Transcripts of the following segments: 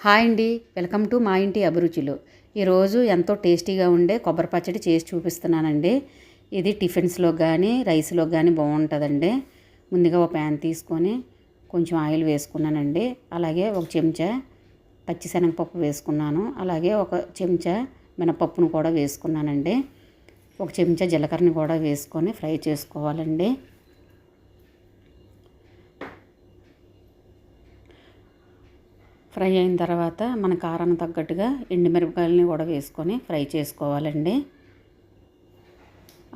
Hi అండి, welcome to మా ఇంటి అభిరుచులు. ఈరోజు ఎంతో టేస్టీగా ఉండే కొబ్బరి పచ్చడి చేసి చూపిస్తున్నానండి. ఇది టిఫిన్స్లో కానీ రైస్లో కానీ బాగుంటుందండి. ముందుగా ఒక ప్యాన్ తీసుకొని కొంచెం ఆయిల్ వేసుకున్నానండి. అలాగే ఒక చెంచా పచ్చిశనగపప్పు వేసుకున్నాను. అలాగే ఒక చెంచా మినపప్పును కూడా వేసుకున్నానండి. ఒక చెంచా జీలకర్రని కూడా వేసుకొని ఫ్రై చేసుకోవాలండి. ఫ్రై అయిన తర్వాత మన కారానికి తగ్గట్టుగా ఎండుమిరపకాయలని కూడా వేసుకొని ఫ్రై చేసుకోవాలండి.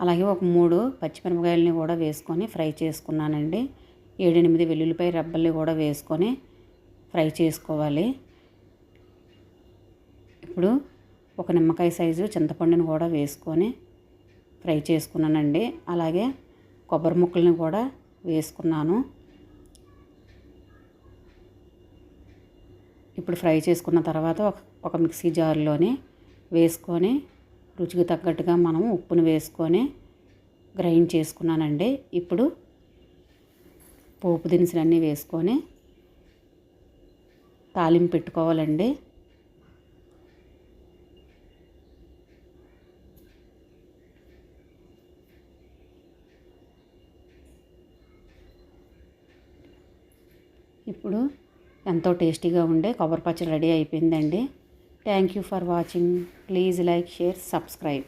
అలాగే ఒక 3 పచ్చిమిరపకాయలని కూడా వేసుకొని ఫ్రై చేసుకున్నానండి. 7-8 వెల్లుల్లిపాయ రెబ్బల్ని కూడా వేసుకొని ఫ్రై చేసుకోవాలి. ఇప్పుడు ఒక నిమ్మకాయ సైజు చింతపండుని కూడా వేసుకొని ఫ్రై చేసుకున్నానండి. అలాగే కొబ్బరి ముక్కల్ని కూడా వేసుకున్నాను. ఇప్పుడు ఫ్రై చేసుకున్న తర్వాత ఒక మిక్సీ జార్లోని వేసుకొని రుచికి తగ్గట్టుగా మనం ఉప్పుని వేసుకొని గ్రైండ్ చేసుకున్నానండి. ఇప్పుడు పోపు దినుసులన్నీ వేసుకొని తాలింపు పెట్టుకోవాలండి. ఇప్పుడు ఎంతో టేస్టీగా ఉండే కొబ్బరి పచ్చడి రెడీ అయిపోయిందండి. Thank you for watching. Please like, share, subscribe.